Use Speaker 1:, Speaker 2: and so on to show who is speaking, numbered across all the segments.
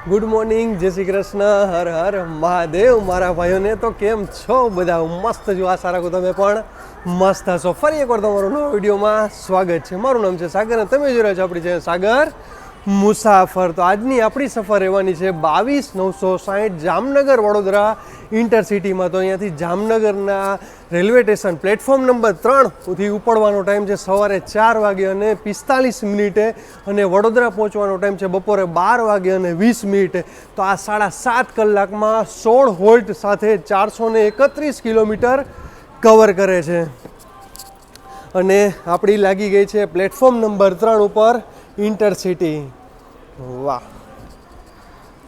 Speaker 1: Good morning, જય શ્રી કૃષ્ણ, હર હર મહાદેવ મારા ભાઈઓને. તો કેમ છો બધા? મસ્ત જો, આશા રાખું તમે પણ મસ્ત હશો. ફરી એકવાર તમારું નવા વિડીયોમાં સ્વાગત છે. મારું નામ છે સાગર અને તમે જોઈ રહ્યા છો આપણી ચેનલ સાગર મુસાફર. તો આજની આપણી સફર રહેવાની છે 22,960 જામનગર વડોદરા ઇન્ટરસિટીમાં. તો અહીંયાથી જામનગરના રેલવે સ્ટેશન પ્લેટફોર્મ નંબર 3થી ઉપડવાનો ટાઈમ છે સવારે 4 વાગે અને 45 મિનિટે અને વડોદરા પહોંચવાનો ટાઈમ છે બપોરે 12 વાગે અને 20 મિનિટે. તો આ 7.5 કલાકમાં 16 હોલ્ટ સાથે 431 કિલોમીટર કવર કરે છે. અને આપણી લાગી ગઈ છે પ્લેટફોર્મ નંબર 3 ઉપર ઇન્ટરસિટી. વાહ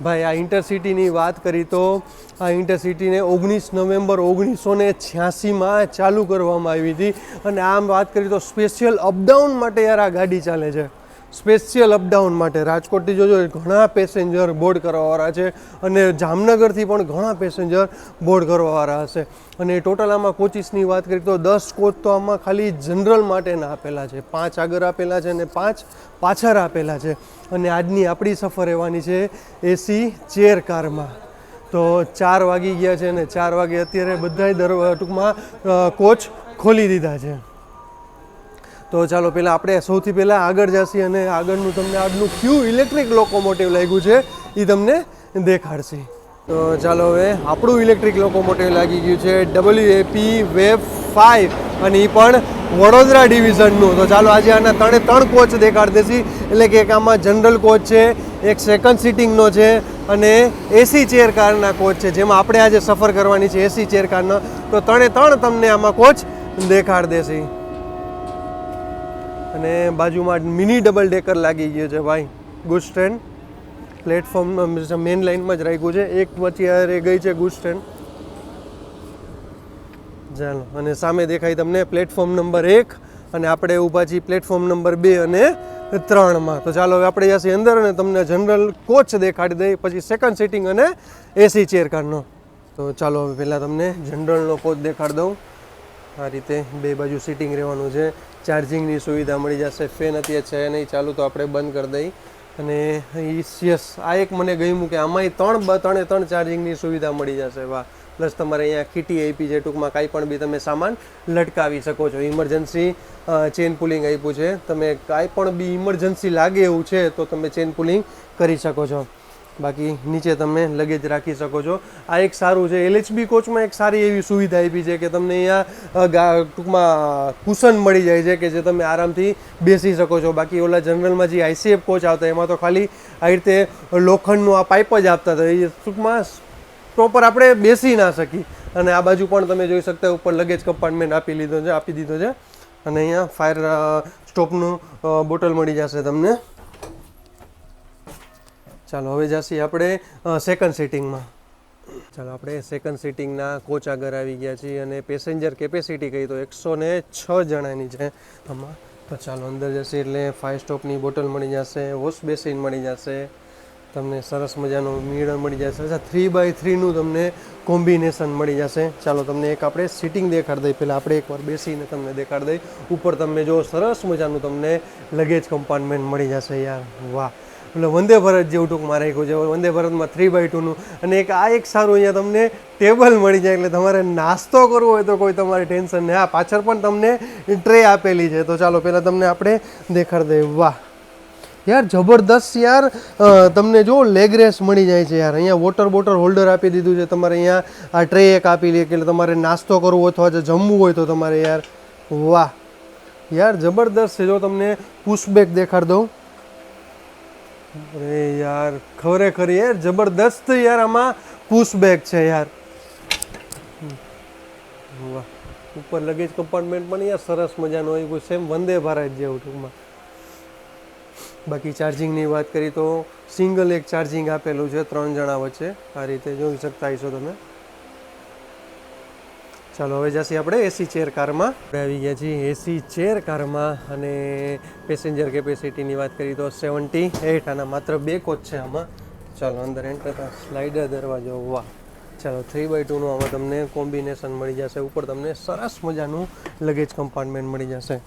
Speaker 1: ભાઈ, આ ઇન્ટરસિટીની વાત કરી તો આ ઇન્ટરસિટીને 19 નવેમ્બર 1986માં ચાલુ કરવામાં આવી હતી. અને આમ વાત કરીએ તો સ્પેશિયલ અપડાઉન માટે યાર આ ગાડી ચાલે છે. સ્પેશિયલ અપડાઉન માટે રાજકોટથી જોજો ઘણા પેસેન્જર બોર્ડ કરવાવાળા છે અને જામનગરથી પણ ઘણા પેસેન્જર બોર્ડ કરવાવાળા હશે. અને ટોટલ આમાં કોચિસની વાત કરીએ તો 10 કોચ તો આમાં ખાલી જનરલ માટેના આપેલા છે, 5 આગળ આપેલા છે અને 5 પાછળ આપેલા છે. અને આજની આપણી સફર રહેવાની છે એસી ચેર કારમાં. તો 4 વાગી ગયા છે અને 4 વાગે અત્યારે બધાય ટૂંકમાં કોચ ખોલી દીધા છે. તો ચાલો પહેલાં આપણે સૌથી પહેલાં આગળ જઈએ અને આગળનું તમને આજનું ક્યુ ઇલેક્ટ્રિક લોકોમોટિવ લાગ્યું છે એ તમને દેખાડશે. તો ચાલો હવે આપણું ઇલેક્ટ્રિક લોકોમોટિવ લાગી ગયું છે WAP વેવ 5 અને એ પણ વડોદરા ડિવિઝનનું. તો ચાલો આજે આના 3 કોચ દેખાડી દેશી. એટલે કે એક આમાં જનરલ કોચ છે, એક સેકન્ડ સિટિંગનો છે અને એસી ચેર કારના કોચ છે, જેમાં આપણે આજે સફર કરવાની છે એસી ચેર કારનો. તો 3 તમને આમાં કોચ દેખાડી દેશી. અને બાજુમાં મિની ડબલ ડેકર લાગી ગયો છે ભાઈ. ગુડ્સ ટ્રેન પ્લેટફોર્મ મેઇન લાઇનમાં જ રાખ્યું છે. એક વચ્ચે ગઈ છે ગુડ્સ ટ્રેન. ચાલો, અને સામે દેખાય તમને પ્લેટફોર્મ નંબર 1 અને આપણે ઊભા છીએ પ્લેટફોર્મ નંબર 2 અને 3માં. તો ચાલો હવે આપણે જઈએ અંદર અને તમને જનરલ કોચ દેખાડી દઈએ, પછી સેકન્ડ સિટિંગ અને એસી ચેર કારનો. તો ચાલો હવે પહેલાં તમને જનરલનો કોચ દેખાડી દઉં. આ રીતે બે બાજુ સિટિંગ રહેવાનું છે. ચાર્જિંગની સુવિધા મળી જશે. ફેન અત્યારે છે નહીં ચાલુ, તો આપણે બંધ કરી દઈએ. અને યસ, આ એક મને ગમ્યું કે આમાંય 3 ચાર્જિંગની સુવિધા મળી જશે. વાહ. પ્લસ તમારે અહીંયા કીટી આપી છે, ટૂંકમાં કાંઈ પણ બી તમે સામાન લટકાવી શકો છો. ઇમરજન્સી ચેન પુલિંગ આપ્યું છે. તમે કાંઈ પણ બી ઇમરજન્સી લાગે એવું છે તો તમે ચેન પુલિંગ કરી શકો છો. બાકી નીચે તમે લગેજ રાખી શકો છો. આ એક સારું છે. LHB કોચમાં એક સારી એવી સુવિધા આપી છે કે તમને અહીંયા ટૂંકમાં કુશન મળી જાય છે કે જે તમે આરામથી બેસી શકો છો. બાકી ઓલા જનરલમાં જે ICF કોચ આવતા એમાં તો ખાલી આ રીતે લોખંડનું આ પાઇપ જ આપતા હતા. એ ટૂંકમાં પ્રોપર આપણે બેસી ના શકી. અને આ બાજુ પણ તમે જોઈ શકતા ઉપર લગેજ કમ્પાર્ટમેન્ટ આપી દીધો છે. અને અહીંયા ફાયર સ્ટોપનું બોટલ મળી જશે તમને. ચાલો હવે જઈએ આપણે સેકન્ડ સિટિંગમાં. ચાલો આપણે સેકન્ડ સિટિંગના કોચ આગળ આવી ગયા છીએ અને પેસેન્જર કેપેસિટી કહી તો 106 જણાની છે આમાં. તો ચાલો અંદર જશે એટલે ફાયર સ્ટોપની બોટલ મળી જશે, વોશ બેસિન મળી જશે, તમને સરસ મજાનો મિરર મળી જશે. અચ્છા, 3x3નું તમને કોમ્બિનેશન મળી જશે. ચાલો તમને એક આપણે સિટિંગ દેખાડી દઈએ. પહેલાં આપણે એકવાર બેસીને તમને દેખાડી દઈએ. ઉપર તમે જો સરસ મજાનું તમને લગેજ કમ્પાર્ટમેન્ટ મળી જશે યાર. વાહ. એટલે વંદે ભારત જેવું ટૂંકમાં રાખ્યું છે. વંદે ભારતમાં 3x2નું. અને એક સારું અહીંયા તમને ટેબલ મળી જાય એટલે તમારે નાસ્તો કરવો હોય તો કોઈ તમારે ટેન્શન નહીં. હા, પાછળ પણ તમને ટ્રે આપેલી છે. તો ચાલો પહેલાં તમને આપણે દેખાડી દઈએ. વાહ યાર, જબરદસ્ત યાર. તમને જો લેગ રેસ મળી જાય છે યાર. અહીંયા વોટર બોટલ હોલ્ડર આપી દીધું છે. તમારે અહીંયા આ ટ્રે એક આપી લે કે તમારે નાસ્તો કરવો અથવા જો જમવું હોય તો તમારે યાર. વાહ યાર, જબરદસ્ત છે. જો તમને પુશબેક દેખાડી દઉં. અરે યાર, ખરેખર યાર જબરદસ્ત યાર આમાં પુશબેક છે યાર. વાહ. ઉપર લગેજ કમ્પાર્ટમેન્ટ પણ યાર સરસ મજાનું આવ્યું, સેમ વંદે ભારત જેવું ટૂંકમાં. બાકી ચાર્જિંગની વાત કરી તો સિંગલ એક ચાર્જિંગ આપેલું છે 3 જણા વચ્ચે. આ રીતે જોઈ શકતા હશો તમે. ચાલો હવે જઈએ આપણે એસી ચેર કારમાં. આપણે આવી ગયા છીએ એસી ચેર કારમાં અને પેસેન્જર કેપેસિટીની વાત કરીએ તો 78. આના માત્ર 2 કોચ છે આમાં. ચાલો અંદર એન્ટર થતા સ્લાઇડર દરવાજો. વાહ. ચાલો 3x2નું આમાં તમને કોમ્બિનેશન મળી જશે. ઉપર તમને સરસ મજાનું લગેજ કમ્પાર્ટમેન્ટ મળી જશે.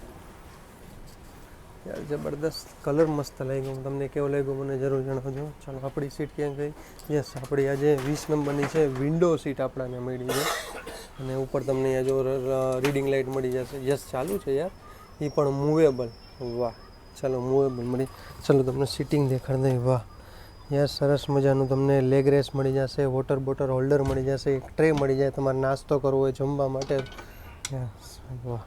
Speaker 1: યાર જબરદસ્ત કલર મસ્ત લાગ્યો. તમને કેવો લાગ્યો મને જરૂર જણાવજો. ચાલો આપણી સીટ ક્યાં ગઈ? યસ, આપણી આજે 20 નંબરની છે. વિન્ડો સીટ આપણાને મળી છે અને ઉપર તમને અહીંયા જો રીડિંગ લાઇટ મળી જશે. યસ, ચાલુ છે યાર. એ પણ મૂવેબલ. વાહ, ચાલો મૂવેબલ મળી. ચાલો તમને સીટિંગ દેખાડ દઈએ. વાહ યસ, સરસ મજાનું તમને લેગ રેસ મળી જશે, વોટર બોટલ હોલ્ડર મળી જશે, એક ટ્રે મળી જાય તમારે નાસ્તો કરવો હોય જમવા માટે. યસ, વાહ.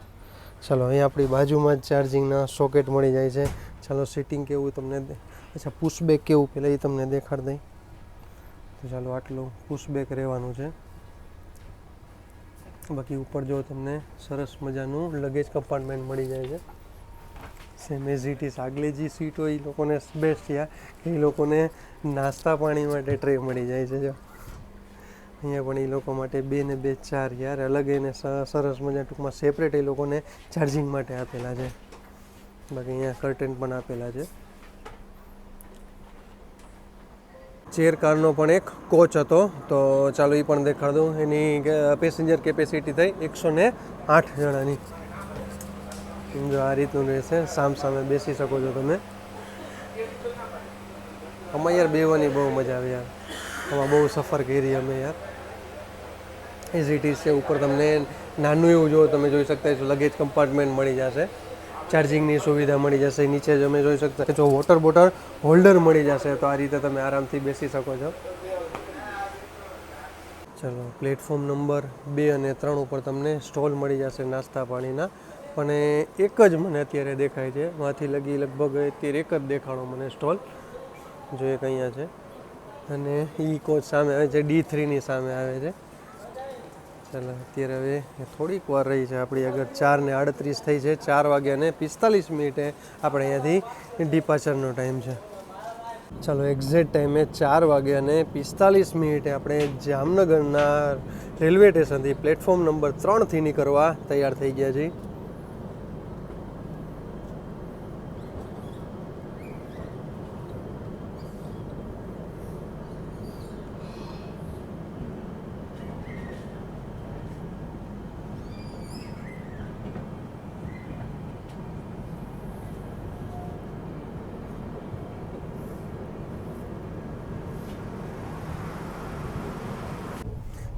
Speaker 1: ચાલો અહીંયા આપણી બાજુમાં જ ચાર્જિંગના સોકેટ મળી જાય છે. ચાલો સીટિંગ કેવું તમને અચ્છા પુશબેક કેવું પહેલાં એ તમને દેખાડ દઈ. તો ચાલો આટલું પુશબેક રહેવાનું છે. બાકી ઉપર જો તમને સરસ મજાનું લગેજ કમ્પાર્ટમેન્ટ મળી જાય છે. સેમ એઝ ઇટ ઇઝ આગલી જે સીટ હોય એ લોકોને બેસ્ટ યાર કે એ લોકોને નાસ્તા પાણી માટે ટ્રે મળી જાય છે. જો અહીંયા પણ એ લોકો માટે 2 ને 2 4 યાર અલગ એને સરસ મજા ટૂંકમાં સેપરેટ એ લોકોને ચાર્જિંગ માટે આપેલા છે. બાકી અહીંયા કર્ટેન પણ આપેલા છે. ચેર કારનો પણ એક કોચ હતો તો ચાલો એ પણ દેખાડ દઉં. એની પેસેન્જર કેપેસિટી થઈ 108 જણાની. જો આ રીતનું રહેશે, સામે બેસી શકો છો તમે. આમાં યાર બેવાની બહુ મજા આવે યાર. આમાં બહુ સફર કરી અમે યાર. એઝ ઇટ ઇઝ છે. ઉપર તમને નાનું એવું જો તમે જોઈ શકતા છો લગેજ કમ્પાર્ટમેન્ટ મળી જશે, ચાર્જિંગની સુવિધા મળી જશે. નીચે જ અમે જોઈ શકતા છો વોટર બોટલ હોલ્ડર મળી જશે. તો આ રીતે તમે આરામથી બેસી શકો છો. ચલો પ્લેટફોર્મ નંબર 2 અને 3 ઉપર તમને સ્ટોલ મળી જશે નાસ્તા પાણીના. પણ એક જ મને અત્યારે દેખાય છે. માંથી લગભગ અત્યારે એક જ દેખાડો મને સ્ટોલ. જો એક અહીંયા છે અને એ કોચ સામે આવે છે, D3ની સામે આવે છે. ચાલો અત્યારે હવે થોડીક વાર રહી છે આપણી આગળ. 4:38 થઈ છે. 4:45 આપણે અહીંયાથી ડિપાર્ચરનો ટાઈમ છે. ચાલો એક્ઝેક્ટ ટાઈમે 4:45 આપણે જામનગરના રેલવે સ્ટેશનથી પ્લેટફોર્મ નંબર 3થી નીકળવા તૈયાર થઈ ગયા છીએ.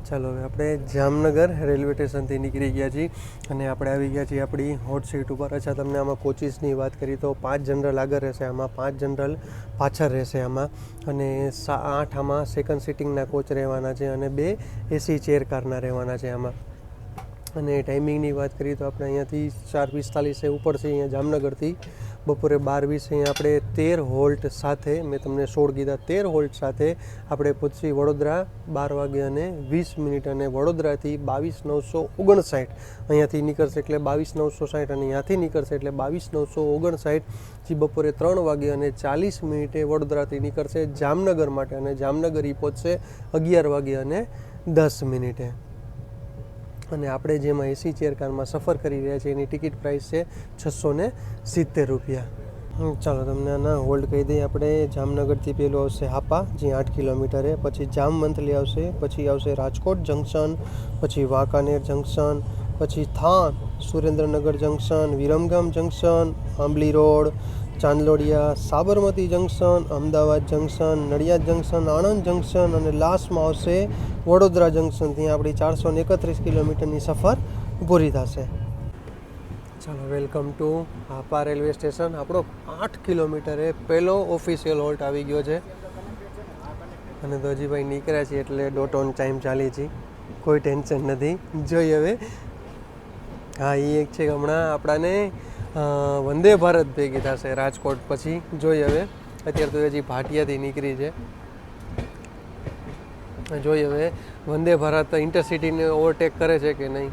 Speaker 1: ચાલો હવે આપણે જામનગર રેલવે સ્ટેશનથી નીકળી ગયા છીએ અને આપણે આવી ગયા છીએ આપણી હોટ સીટ ઉપર. અચ્છા, તમને આમાં કોચિસની વાત કરી તો 5 જનરલ આગળ રહેશે, આમાં 5 જનરલ પાછળ રહેશે આમાં, અને 8 આમાં સેકન્ડ સિટિંગના કોચ રહેવાના છે અને 2 એસી ચેર કારના રહેવાના છે આમાં. અને ટાઈમિંગની વાત કરીએ તો આપણે અહીંયાથી 4:45 ઉપર છે અહીંયા જામનગરથી. બપોરે 12:20 અહીંયા આપણે 13 હોલ્ટ સાથે, મેં તમને 16 કીધા, 13 હોલ્ટ સાથે આપણે પહોંચી વડોદરા 12:20 અને વડોદરાથી 22,959 અહીંયાથી નીકળશે એટલે 22,960 અને અહીંયાથી નીકળશે એટલે 22,959 જે બપોરે 3:40 વડોદરાથી નીકળશે જામનગર માટે અને જામનગર એ પહોંચશે 11:10. અને આપણે જેમાં એસી ચેર કારમાં સફર કરી રહ્યા છીએ એની ટિકિટ પ્રાઇસ છે 670 રૂપિયા. ચાલો તમને આના હોલ્ડ કહી દઈએ. આપણે જામનગરથી પેલું આવશે હાપા, જે 8 કિલોમીટર, પછી જામવંથલી આવશે, પછી આવશે રાજકોટ જંકશન, પછી વાંકાનેર જંકશન, પછી Than, Surendranagar junction, Viramgam junction, Ambli road, Chandlodiya, Sabarmati junction, Ahmedabad junction, Nadiad junction, Anand junction અને લાસ્ટમાં આવશે વડોદરા જંકશન. ત્યાં આપણી 431 કિલોમીટરની સફર પૂરી થશે. ચાલો welcome to Hapa railway station. આપણો 8 કિલોમીટરે પહેલો ઓફિશિયલ હોલ્ટ આવી ગયો છે અને તો હજી ભાઈ નીકળ્યા છીએ એટલે ડોટ ઓન ટાઈમ ચાલી છે, કોઈ ટેન્શન નથી. જોઈએ હવે. હા, એ એક છે હમણાં આપણાને વંદે ભારત ભેગી થશે રાજકોટ પછી. જોઈએ હવે. અત્યારે તો હજી ભાટિયાથી નીકળી છે. જોઈએ હવે વંદે ભારત ઇન્ટરસિટીને ઓવરટેક કરે છે કે નહીં.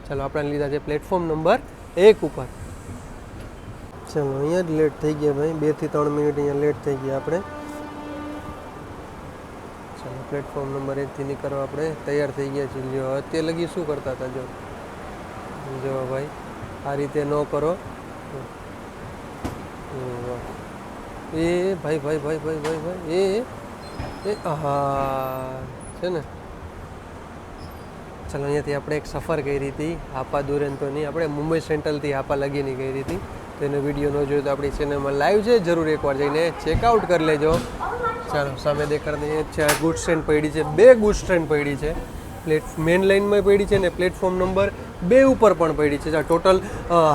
Speaker 1: ચાલો આપણે લીધા છે પ્લેટફોર્મ નંબર 1 ઉપર. ચાલો અહીંયા જ લેટ થઈ ગયા ભાઈ, 2 થી 3 મિનિટ અહીંયા લેટ થઈ ગયા આપણે. ચાલો પ્લેટફોર્મ નંબર 1થી નીકળવા આપણે તૈયાર થઈ ગયા છીએ. જો અત્યારે લગી શું કરતા હતા, જો ભાઈ આ રીતે ન કરો. એ ભાઈ ભાઈ ભાઈ ભાઈ ભાઈ ભાઈ એ હા છે ને. ચાલો અહીંયાથી આપણે એક સફર કરી હતી હાપા દુરંતોની. આપણે મુંબઈ સેન્ટ્રલથી હાપા લગીની કરી હતી. તેને વિડીયો ન જોયો તો આપણી ચેનલમાં લાઈવ છે, જરૂર એકવાર જઈને ચેકઆઉટ કરી લેજો. ચાલો સામે દેખાડી દઈએ છે, આ ગુડ્સ ટ્રેન પડી છે, 2 ગુડ્સ ટ્રેન પડી છે. મેન લાઇનમાં પડી છે ને પ્લેટફોર્મ નંબર 2 ઉપર પણ પડી છે. આ ટોટલ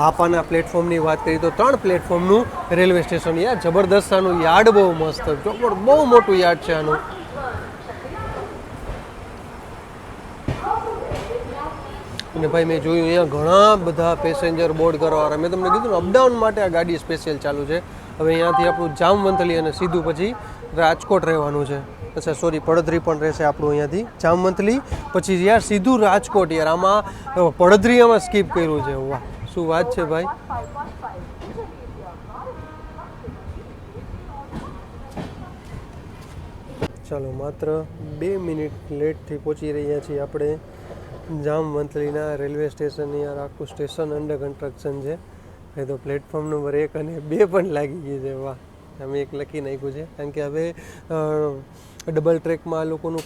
Speaker 1: હાપાના પ્લેટફોર્મની વાત કરીએ તો 3 પ્લેટફોર્મનું રેલવે સ્ટેશન. યાર જબરદસ્ત, આનું યાર્ડ બહુ મસ્ત, બહુ મોટું યાર્ડ છે આનું. અને ભાઈ મેં જોયું અહીંયા ઘણા બધા પેસેન્જર બોર્ડ કરવાવાળા. મેં તમને કીધું ને અપડાઉન માટે આ ગાડી સ્પેશિયલ ચાલુ છે. હવે અહીંયાથી આપણું જામવંથલી અને સીધું પછી રાજકોટ રહેવાનું છે. અચ્છા સોરી, પડધરી પણ રહેશે આપણું અહીંયાથી જામવંથલી પછી યાર સીધું રાજકોટ. યાર આમાં પડધરી આમાં સ્કીપ કર્યું છે. વાહ શું વાત છે ભાઈ. ચાલો માત્ર 2 મિનિટ લેટથી પહોંચી રહ્યા છીએ આપણે જામવંથલીના રેલવે સ્ટેશન. યાર આખું સ્ટેશન અંડર કન્સ્ટ્રક્શન છે. એ તો પ્લેટફોર્મ નંબર 1 અને 2 પણ લાગી ગઈ છે. વાહ, અમે એક લખી નાખ્યું છે કારણ કે હવે ડબલ ટ્રેકમાં આ લોકોનું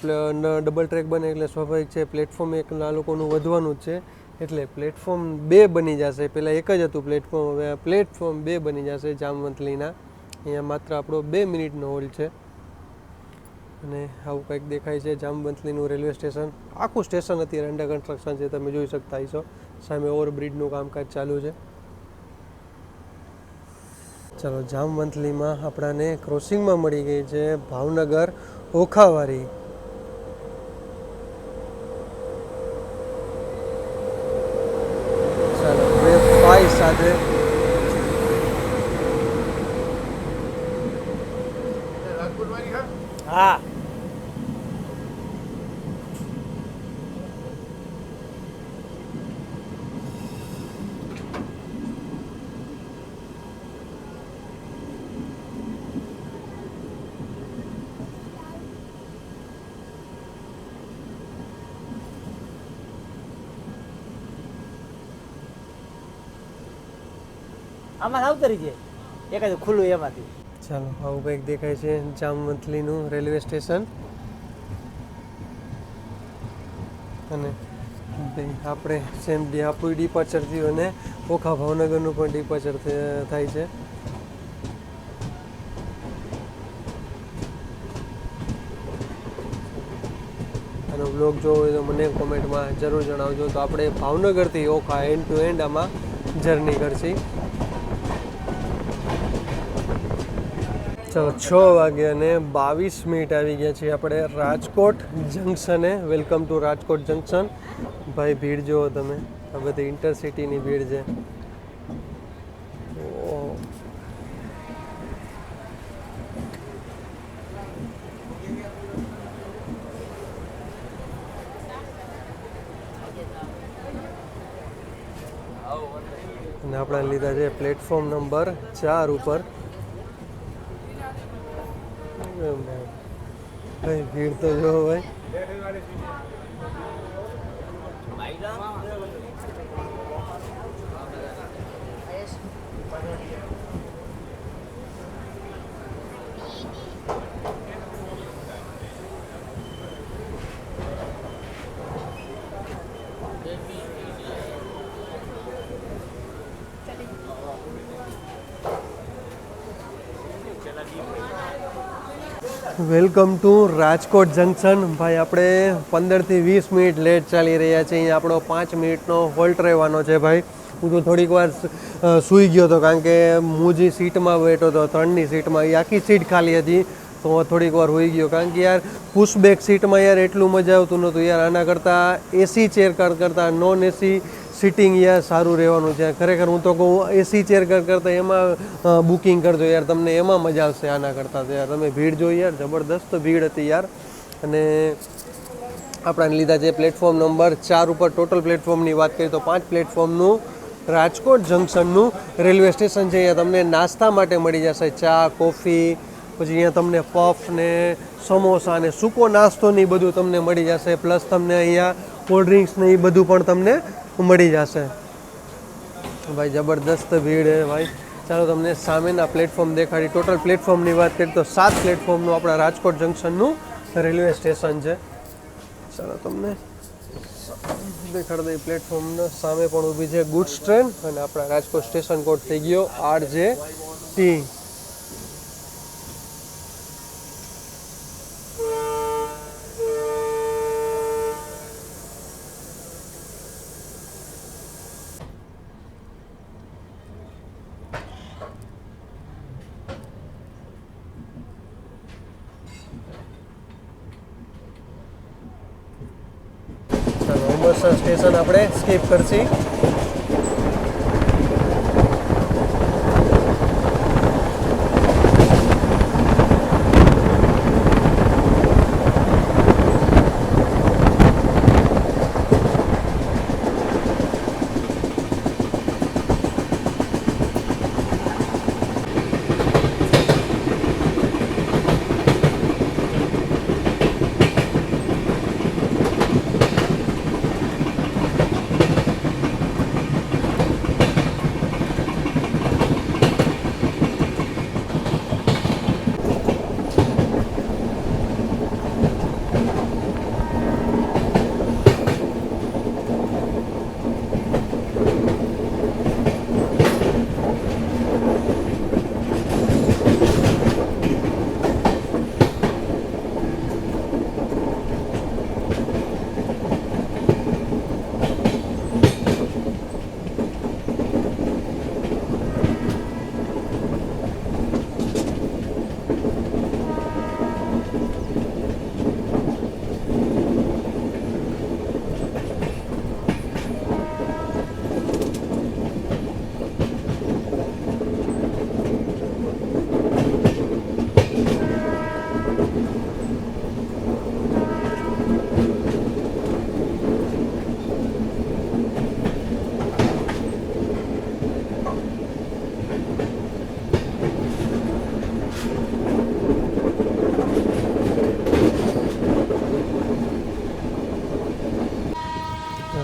Speaker 1: ડબલ ટ્રેક બને એટલે સ્વાભાવિક છે પ્લેટફોર્મ 1 આ લોકોનું વધવાનું જ છે. એટલે પ્લેટફોર્મ 2 બની જશે. પહેલાં એક જ હતું પ્લેટફોર્મ, હવે પ્લેટફોર્મ 2 બની જશે જામવંથલીના. અહીંયા માત્ર આપણો 2 મિનિટનો હોલ્ડ છે. અને આવું કંઈક દેખાય છે જામવંથલીનું રેલવે સ્ટેશન. આખું સ્ટેશન અત્યારે અંડર કન્સ્ટ્રક્શન છે, તમે જોઈ શકતા હશો. સામે ઓવરબ્રિજનું કામકાજ ચાલુ છે. ચાલો જામવંથલીમાં આપણાને ક્રોસિંગમાં મળી ગઈ છે ભાવનગર ઓખાવારી. ચાલો વેબ 5 સાથે હા
Speaker 2: આમાં આવતરી છે એકાદ ખુલ્લું એમાંથી.
Speaker 1: ચાલો આવું કંઈક દેખાય છે જામવંથલીનું રેલવે સ્ટેશન. અને આપણે સેમ આપણું ડિપાર્ચર થયું અને ઓખા ભાવનગરનું પણ ડિપાર્ચર થાય છે. આનો બ્લોગ જોવો હોય તો મને કોમેન્ટમાં જરૂર જણાવજો. તો આપણે ભાવનગરથી ઓખા એન્ડ ટુ એન્ડ આમાં જર્ની કરશી. ચાલો 6 વાગ્યા અને 22 મિનિટ આવી ગયા છીએ આપણે રાજકોટ જંકશને. Welcome to Rajkot junction. ભાઈ ભીડ જુઓ તમે, આ બધી ઇન્ટરસિટીની ભીડ છે. અને આપણે લીધા છે પ્લેટફોર્મ નંબર 4 ઉપર. ભાઈ ભીડ તો જો ભાઈ. Welcome to Rajkot junction. ભાઈ આપણે 15 થી 20 મિનિટ લેટ ચાલી રહ્યા છે. અહીંયા આપણો 5 મિનિટનો હોલ્ટ રહેવાનો છે. ભાઈ હું તો થોડીક વાર સૂઈ ગયો હતો કારણ કે હું જે સીટમાં બેઠો હતો 3ની સીટમાં, એ આખી સીટ ખાલી હતી. તો થોડીક વાર હોઈ ગયો કારણ કે યાર પુશબેક સીટમાં યાર એટલું મજા આવતું નહોતું યાર. આના કરતાં એસી ચેર કરતાં નોન એસી સિટિંગ યાર સારું રહેવાનું છે. ખરેખર હું તો કહું એસી ચેર કરતાં એમાં બુકિંગ કરજો યાર, તમને એમાં મજા આવશે આના કરતાં. તો યાર તમે ભીડ જોઈ યાર, જબરદસ્ત ભીડ હતી યાર. અને આપણાને લીધા છે પ્લેટફોર્મ નંબર 4 ઉપર. ટોટલ પ્લેટફોર્મની વાત કરીએ તો 5 પ્લેટફોર્મનું રાજકોટ જંકશનનું રેલવે સ્ટેશન છે. અહીંયા તમને નાસ્તા માટે મળી જશે ચા, કોફી, પછી અહીંયા તમને પફ ને સમોસા ને સૂકો નાસ્તો ને એ બધું તમને મળી જશે. પ્લસ તમને અહીંયા કોલ્ડ ડ્રિંક્સ ને એ બધું પણ તમને મળી જશે. ભાઈ જબરદસ્ત ભીડ હે ભાઈ. ચાલો તમને સામેના પ્લેટફોર્મ દેખાડી. ટોટલ પ્લેટફોર્મની વાત કરીએ તો 7 પ્લેટફોર્મનું આપણા રાજકોટ જંકશનનું રેલવે સ્ટેશન છે. ચાલો તમને દેખાડ દઈ પ્લેટફોર્મના સામે પણ ઊભી છે ગુડ્સ ટ્રેન અને આપણા રાજકોટ સ્ટેશન કોડ થઈ ગયો RJT. અંબરસર સ્ટેશન આપણે skip Karshi.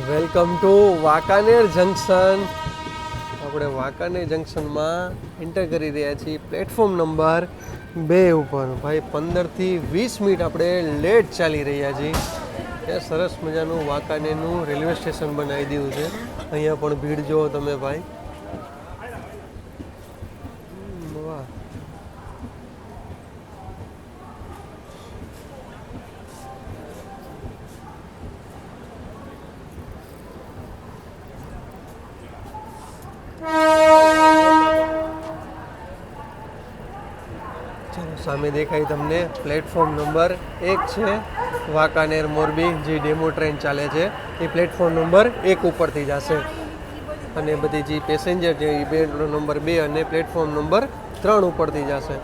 Speaker 1: Welcome to Wankaner junction. આપણે વાંકાનેર જંકશનમાં એન્ટર કરી રહ્યા છીએ પ્લેટફોર્મ નંબર 2 ઉપર. ભાઈ 15 થી 20 મિનિટ આપણે લેટ ચાલી રહ્યા છીએ. ત્યાં સરસ મજાનું વાંકાનેરનું રેલવે સ્ટેશન બનાવી દીધું છે. અહીંયા પણ ભીડ જુઓ તમે ભાઈ. વાહ, સામે દેખાય તમને પ્લેટફોર્મ નંબર 1 છે વાંકાનેર મોરબી જે ડેમો ટ્રેન ચાલે છે એ પ્લેટફોર્મ નંબર 1 ઉપરથી જશે અને બધી જે પેસેન્જર છે એ પ્લેટફોર્મ નંબર 2 અને પ્લેટફોર્મ નંબર 3 ઉપરથી જશે.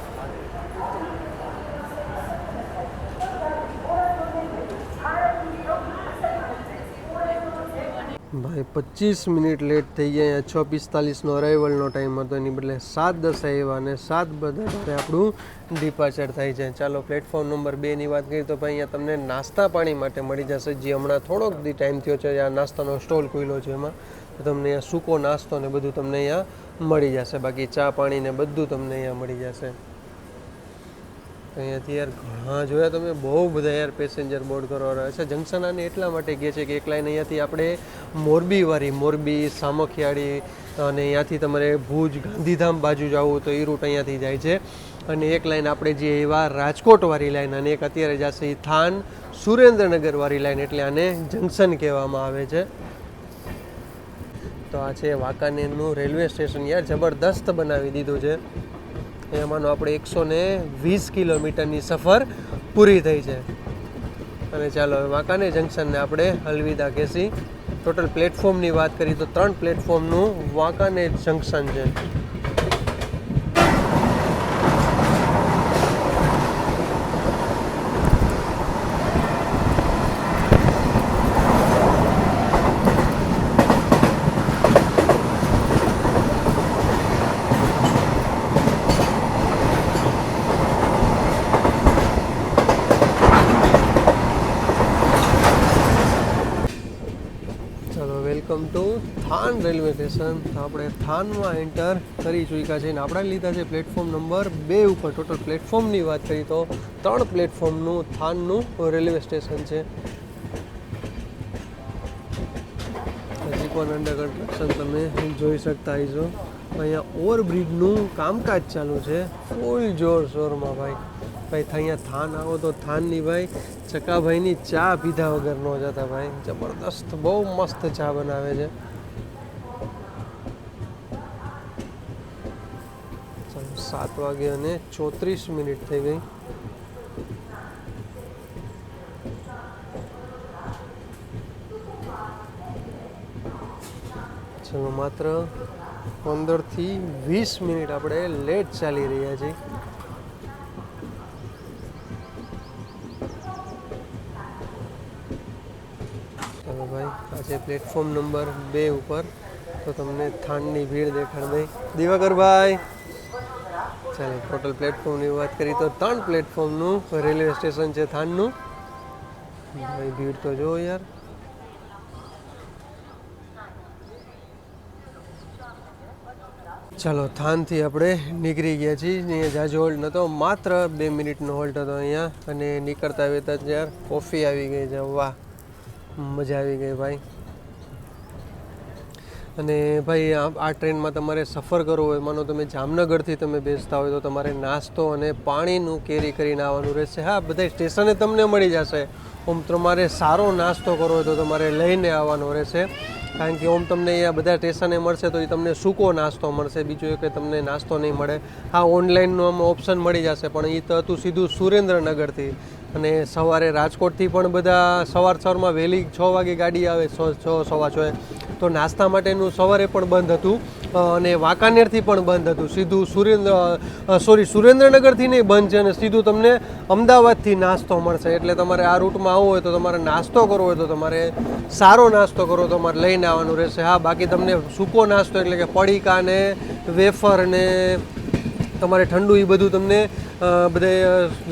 Speaker 1: ભાઈ 25 મિનિટ લેટ થઈ ગયા. અહીંયા 6:45નો અરાઇવલનો ટાઈમ હતો, એની બદલે 7:10 આવ્યા અને 7:10 આપણું ડિપાર્ચર થાય છે. ચાલો પ્લેટફોર્મ નંબર 2ની વાત કરીએ તો ભાઈ અહીંયા તમને નાસ્તા પાણી માટે મળી જશે. જે હમણાં થોડોક ટાઈમ થયો છે આ નાસ્તાનો સ્ટોલ ખુલ્યો છે, એમાં તો તમને અહીંયા સૂકો નાસ્તો ને બધું તમને અહીંયા મળી જશે. બાકી ચા પાણી ને બધું તમને અહીંયા મળી જશે. અહીંયાથી યાર ઘણા જોયા તમે, બહુ બધા યાર પેસેન્જર બોર્ડ કરવા રહ્યા છે. જંકશન આને એટલા માટે કહે છે કે એક લાઈન અહીંયાથી આપણે મોરબીવાળી, મોરબી સામખિયાળી અને અહીંયાથી તમારે ભુજ ગાંધીધામ બાજુ જવું તો એ રૂટ અહીંયાથી જાય છે. અને એક લાઈન આપણે જે એવા રાજકોટવાળી લાઈન અને એક અત્યારે જશે એ થાન સુરેન્દ્રનગરવાળી લાઈન, એટલે આને જંકશન કહેવામાં આવે છે. તો આ છે વાંકાનેરનું રેલવે સ્ટેશન. યાર જબરદસ્ત બનાવી દીધું છે. એમાંનો આપણે 120 કિલોમીટરની સફર પૂરી થઈ છે. અને ચાલો હવે વાંકાનેર જંકશનને આપણે અલવિદા કહેશી. ટોટલ પ્લેટફોર્મની વાત કરીએ તો 3 પ્લેટફોર્મનું વાંકાનેર જંકશન છે. Welcome to than railway station. આપણે થાનમાં એન્ટર કરી ચૂક્યા છે અને આપણે લીધા છે પ્લેટફોર્મ નંબર 2 ઉપર. ટોટલ પ્લેટફોર્મની વાત કરીએ તો 3 પ્લેટફોર્મનું થાનનું રેલવે સ્ટેશન છે. પણ અંડર કન્સ્ટ્રક્શન તમે જોઈ શકતા હશો. અહીંયા ઓવરબ્રિજનું કામકાજ ચાલુ છે ફૂલ જોરશોરમાં ભાઈ. ભાઈ અહીંયા થાન આવો તો થાનની ભાઈ ચકાભાઈની ચા પીધા વગર ન જતા ભાઈ. જબરદસ્ત બહુ મસ્ત ચા બનાવે છે. 7:34 થઈ ગઈ. ચલો માત્ર 15 થી 20 મિનિટ આપણે લેટ ચાલી રહ્યા છીએ. ચલો ભાઈ આજે પ્લેટફોર્મ નંબર 2 ઉપર તો તમને થાનની ભીડ દેખાડ દઈ. દિવાકરભાઈ ચાલો ટોટલ પ્લેટફોર્મની વાત કરી તો 3 પ્લેટફોર્મનું રેલવે સ્ટેશન છે થાનનું. ભાઈ ભીડ તો જો યાર. ચાલો થાનથી આપણે નીકળી ગયા છીએ. અહીંયા જાજો હોલ્ડ નહોતો, માત્ર 2 મિનિટનો હોલ્ડ હતો અહીંયા. અને નીકળતા વેતા જ યાર કોફી આવી ગઈ છે. વાહ મજા આવી ગઈ ભાઈ. અને ભાઈ આ ટ્રેનમાં તમારે સફર કરવો હોય, માનો તમે જામનગરથી તમે બેસતા હોય તો તમારે નાસ્તો અને પાણીનું કેરી કરીને આવવાનું રહેશે. હા બધા સ્ટેશને તમને મળી જશે. તમારે સારો નાસ્તો કરવો હોય તો તમારે લઈને આવવાનો રહેશે. કારણ કે તમને અહીંયા બધા સ્ટેશને મળશે તો એ તમને સૂકો નાસ્તો મળશે, બીજું કે તમને નાસ્તો નહીં મળે. હા ઓનલાઈનનો ઓપ્શન મળી જશે, પણ એ તો હતું સીધું સુરેન્દ્રનગરથી. અને સવારે રાજકોટથી પણ બધા સવારમાં વહેલી 6 વાગે ગાડી આવે, 6, 6:15. તો નાસ્તા માટેનું સવારે પણ બંધ હતું અને વાંકાનેરથી પણ બંધ હતું. સીધું સુરેન્દ્રનગરથી નહીં બંધ છે અને સીધું તમને અમદાવાદથી નાસ્તો મળશે. એટલે તમારે આ રૂટમાં આવવું હોય તો તમારે નાસ્તો કરવો હોય તો તમારે સારો નાસ્તો કરવો તમારે લઈને આવવાનું રહેશે. હા બાકી તમને સૂકો નાસ્તો એટલે કે પડીકા ને વેફર ને તમારે ઠંડુ એ બધું તમને બધે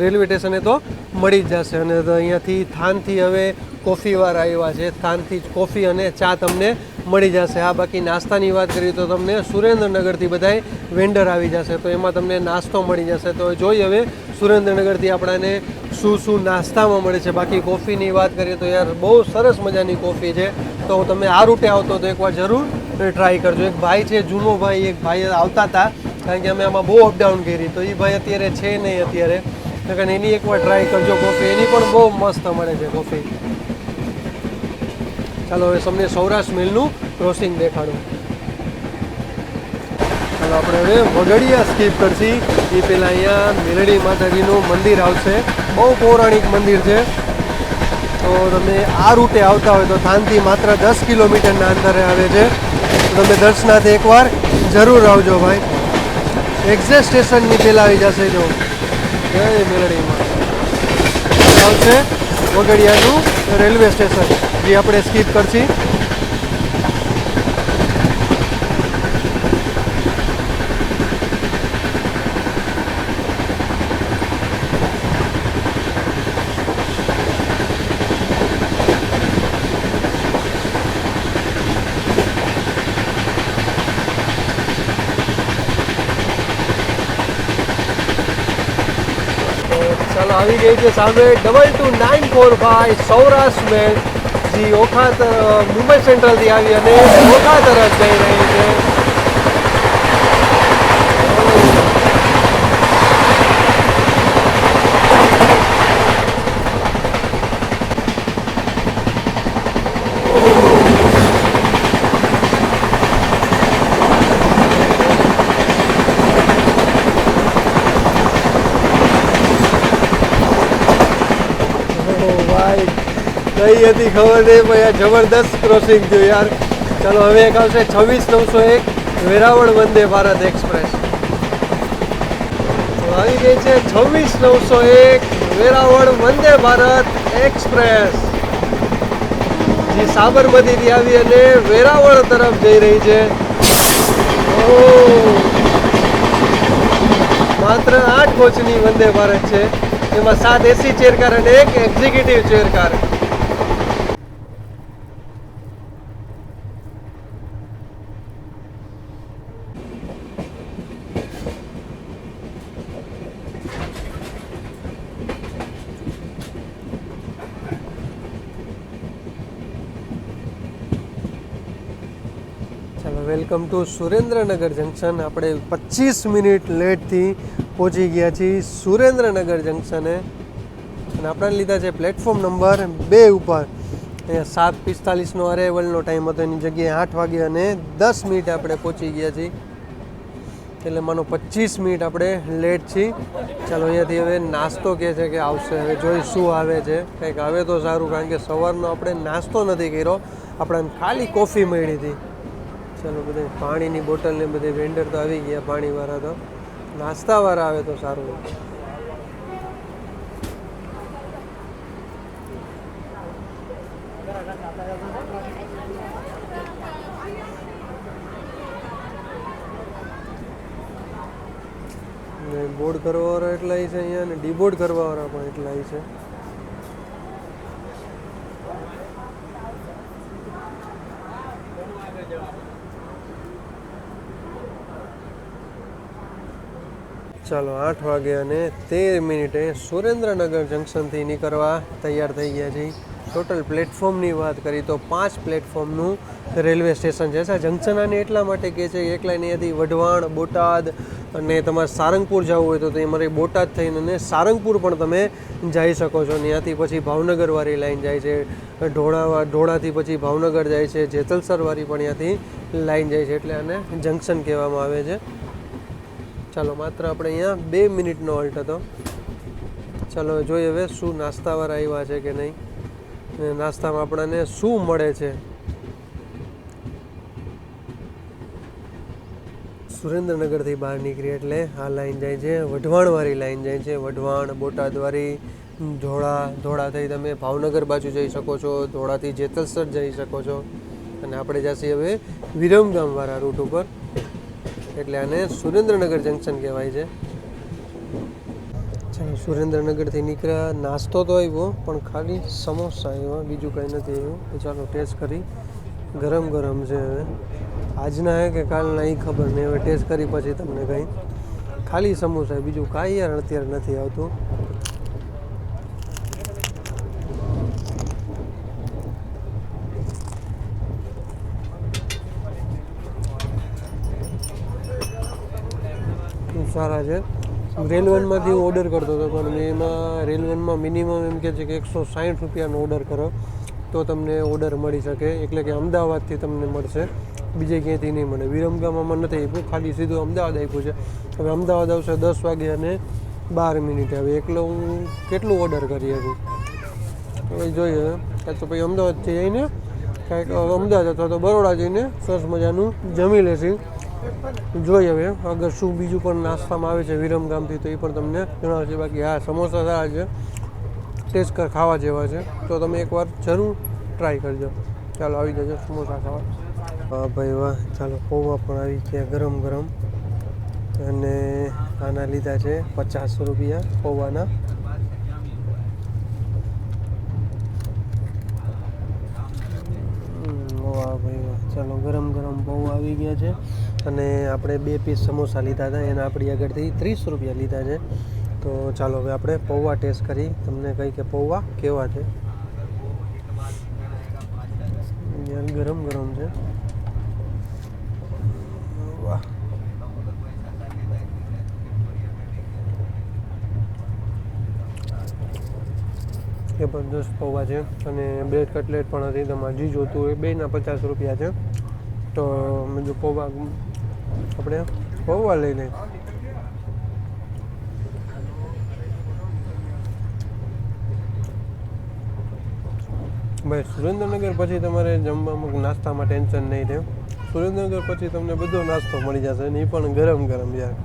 Speaker 1: રેલવે સ્ટેશને તો મળી જ જશે. અને અહીંયાથી થાનથી હવે કોફીવાળા આવ્યા છે, થાનથી જ કોફી અને ચા તમને મળી જશે. હા બાકી નાસ્તાની વાત કરીએ તો તમને સુરેન્દ્રનગરથી બધાય વેન્ડર આવી જશે, તો એમાં તમને નાસ્તો મળી જશે. તો જોઈ હવે સુરેન્દ્રનગરથી આપણાને શું નાસ્તામાં મળે છે. બાકી કોફીની વાત કરીએ તો યાર બહુ સરસ મજાની કોફી છે. તો તમે આ રૂટે આવતો તો એકવાર જરૂર ટ્રાય કરજો. એક ભાઈ છે જૂનો ભાઈ, એક ભાઈ આવતા હતા કારણ કે અમે આમાં બહુ અપડાઉન કરી, તો એ ભાઈ અત્યારે છે નહીં અત્યારે, કારણ એની એકવાર ટ્રાય કરજો કોફી, એની પણ બહુ મસ્ત મળે છે કોફી. ચાલો હવે તમને સૌરાષ્ટ્ર મિલનું ક્રોસિંગ દેખાડું. ચાલો આપણે હવે વગડિયા સ્કીપ કરશી. એ પહેલાં અહીંયા મેલડી માતાજીનું મંદિર આવશે, બહુ પૌરાણિક મંદિર છે. તો તમે આ રૂટે આવતા હોય તો થાનથી માત્ર 10 કિલોમીટરના અંતરે આવે છે. તો તમે દર્શનાથી એકવાર જરૂર આવજો ભાઈ. એક્ઝેટ સ્ટેશનની પહેલાં આવી જશે. જો જય મેલડીમાં આવશે વગડિયાનું રેલવે સ્ટેશન, જે આપણે સ્કીપ કરશી. ચાલો આવી ગઈ છે સામે 2294 સૌરાષ્ટ્ર મેલ, જે ઓખા મુંબઈ સેન્ટ્રલથી આવી અને ઓખા તરફ જઈ રહી છે. કઈ હતી ખબર નહીં ભાઈ, આ જબરદસ્ત ક્રોસિંગ થયું યાર. ચાલો હવે એક આવશે 26901 વેરાવળ વંદે ભારત એક્સપ્રેસ. આવી ગઈ છે 26901 વેરાવળ વંદે ભારત એક્સપ્રેસ, જે સાબરમતીથી આવી અને વેરાવળ તરફ જઈ રહી છે. માત્ર 8 કોચની વંદે ભારત છે, એમાં 7 એસી ચેરકાર અને 1 executive chair car. Welcome to Surendranagar junction. આપણે 25 મિનિટ લેટથી પહોંચી ગયા છીએ સુરેન્દ્રનગર જંકશને અને આપણે લીધા છે પ્લેટફોર્મ નંબર 2 ઉપર. અહીંયા 7:45નો અરાઇવલનો ટાઈમ હતો, એની જગ્યાએ 8 વાગે અને 10 મિનિટ આપણે પહોંચી ગયા છીએ. એટલે માનો 25 મિનિટ આપણે લેટ છીએ. ચાલો અહીંયાથી હવે નાસ્તો કહે છે કે આવશે, હવે જોઈ શું આવે છે. કંઈક આવે તો સારું, કારણ કે સવારનો આપણે નાસ્તો નથી કર્યો, આપણને ખાલી કોફી મળી હતી. ચાલો બધે પાણીની બોટલ ને બધી વેન્ડર તો આવી ગયા, પાણીવાળા તો. નાસ્તાવાળા આવે તો સારું. બોર્ડ કરવાવાળા એટલા છે અહીંયા, અને ડીબોર્ડ કરવાવાળા પણ એટલા છે. ચાલો 8 વાગે અને 13 મિનિટે સુરેન્દ્રનગર જંકશનથી નીકળવા તૈયાર થઈ ગયા છીએ. ટોટલ પ્લેટફોર્મની વાત કરી તો 5 પ્લેટફોર્મનું રેલવે સ્ટેશન છે. જંકશન આને એટલા માટે કહે છે કે એકલા અહીંયાથી વઢવાણ, બોટાદ અને તમારે સારંગપુર જવું હોય તો તમારે બોટાદ થઈને અને સારંગપુર પણ તમે જઈ શકો છો. ત્યાંથી પછી ભાવનગરવાળી લાઈન જાય છે, ઢોળાથી પછી ભાવનગર જાય છે, જેતલસરવાળી પણ ત્યાંથી લાઈન જાય છે. એટલે આને જંકશન કહેવામાં આવે છે. ચાલો માત્ર આપણે અહીંયા 2 મિનિટનો હોલ્ટ હતો. ચાલો જોઈએ હવે શું નાસ્તાવાળા આવ્યા છે કે નહીં, નાસ્તામાં આપણને શું મળે છે. સુરેન્દ્રનગરથી બહાર નીકળી એટલે આ લાઈન જાય છે, વઢવાણવાળી લાઈન જાય છે. વઢવાણ, બોટાદવાળી, ધોળા થઈ તમે ભાવનગર બાજુ જઈ શકો છો, ધોળાથી જેતલસર જઈ શકો છો. અને આપણે જઈએ હવે વિરમગામવાળા રૂટ ઉપર, એટલે આને સુરેન્દ્રનગર જંકશન કહેવાય છે. ચાલો સુરેન્દ્રનગરથી નીકળ્યા, નાસ્તો તો આવ્યો પણ ખાલી સમોસા આવ્યા, બીજું કંઈ નથી આવ્યું. તો ચાલો ટેસ્ટ કરી, ગરમ ગરમ છે. હવે આજના હે કે કાલના એ ખબર નહીં, હવે ટેસ્ટ કરી પછી તમને કંઈ. ખાલી સમોસા, બીજું કાંઈ યાર અત્યારે નથી આવતું. સારા છે. રેલવેમાંથી હું ઓર્ડર કરતો હતો, પણ મેં એમાં રેલવેમાં મિનિમમ એમ કહે છે કે 160 રૂપિયાનો ઓર્ડર કરો તો તમને ઓર્ડર મળી શકે. એટલે કે અમદાવાદથી તમને મળશે, બીજે ક્યાંયથી નહીં મળે. વિરમગામમાં નથી આપ્યું, ખાલી સીધું અમદાવાદ આપ્યું છે. હવે અમદાવાદ આવશે 10 વાગે અને 12 મિનિટે. હવે એકલો હું કેટલું ઓર્ડર કરી શકું, હવે જોઈએ. કાં તો પછી અમદાવાદથી જઈને કાંઈક અમદાવાદ અથવા તો બરોડા જઈને સરસ મજાનું જમી લેશું. જોઈએ હવે અગર શું બીજું પણ નાસ્તામાં આવે છે વિરમગામથી તો એ પણ તમને જણાવશે. બાકી હા, સમોસા સારા છે, ટેસ્ટ ખાવા જેવા છે, તો તમે એકવાર જરૂર ટ્રાય કરજો. ચાલો આવી જજો સમોસા ખાવા. હા ભાઈ વાહ. ચાલો પૌવા પણ આવી ગયા ગરમ ગરમ, અને આના લીધા છે 50 રૂપિયા પૌવાના. વાહ ભાઈ વાહ. ચાલો ગરમ ગરમ પૌવા આવી ગયા છે, અને આપણે 2 પીસ સમોસા લીધા હતા, એના આપણી આગળથી 30 રૂપિયા લીધા છે. તો ચાલો હવે આપણે પૌવા ટેસ્ટ કરી, તમને કહી કે પૌવા કેવા છે. ગરમ ગરમ છે. વાહ. જબરદસ્ત પૌવા છે, અને બ્રેડ કટલેટ પણ હતી. તમારે જે જોતું હોય બેના 50 રૂપિયા છે. તો જો પૌવા આપણે પૌવા લઈ લઈએ. ભાઈ સુરેન્દ્રનગર પછી તમારે જમવામાં નાસ્તામાં ટેન્શન નહીં રહે. સુરેન્દ્રનગર પછી તમને બધો નાસ્તો મળી જશે, અને એ પણ ગરમ ગરમ યાર.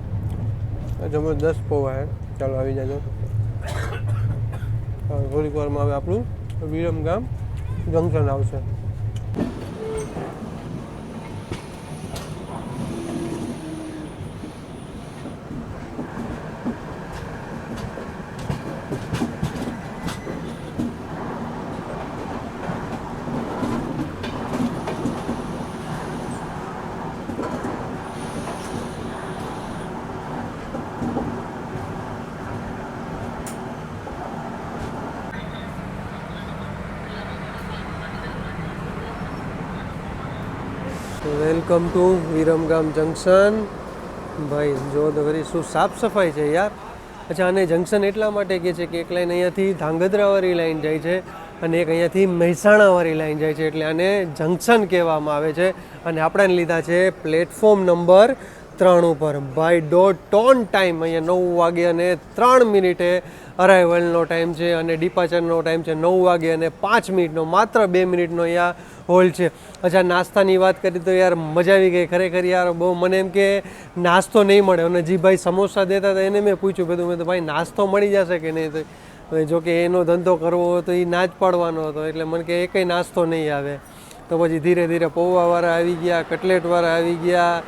Speaker 1: જબરદસ્ત પૌવા હે. ચાલો આવી જાજો. થોડીક વારમાં હવે આપણું વિરમગામ જંકશન આવશે. Welcome to Viramgam junction. ભાઈ જો તો ખરી શું સાફ સફાઈ છે યાર. અચ્છા, અને જંકશન એટલા માટે કે છે કે એક લાઈન અહીંયાથી ધાંગધ્રાવાળી લાઈન જાય છે અને એક અહીંયાથી મહેસાણાવાળી લાઈન જાય છે, એટલે આને જંકશન કહેવામાં આવે છે. અને આપણાને લીધા છે પ્લેટફોર્મ નંબર 3 ઉપર. બાય ડોટ ઓન ટાઈમ અહીંયા 9:03 અરાઇવલનો ટાઈમ છે અને ડિપાર્ચરનો ટાઈમ છે 9:05. માત્ર 2 મિનિટનો અહીંયા હોલ્ડ છે. અચ્છા, નાસ્તાની વાત કરી તો યાર મજા આવી ગઈ ખરેખર યાર. બહુ મને એમ કે નાસ્તો નહીં મળે, અને જે ભાઈ સમોસા દેતા હતા એને મેં પૂછ્યું બધું, મેં તો ભાઈ નાસ્તો મળી જશે કે નહીં. તો જો કે એનો ધંધો કરવો હોય તો એ ના જ પાડવાનો હતો, એટલે મને કે એકેય નાસ્તો નહીં આવે. તો પછી ધીરે ધીરે પૌવાવાળા આવી ગયા, કટલેટવાળા આવી ગયા,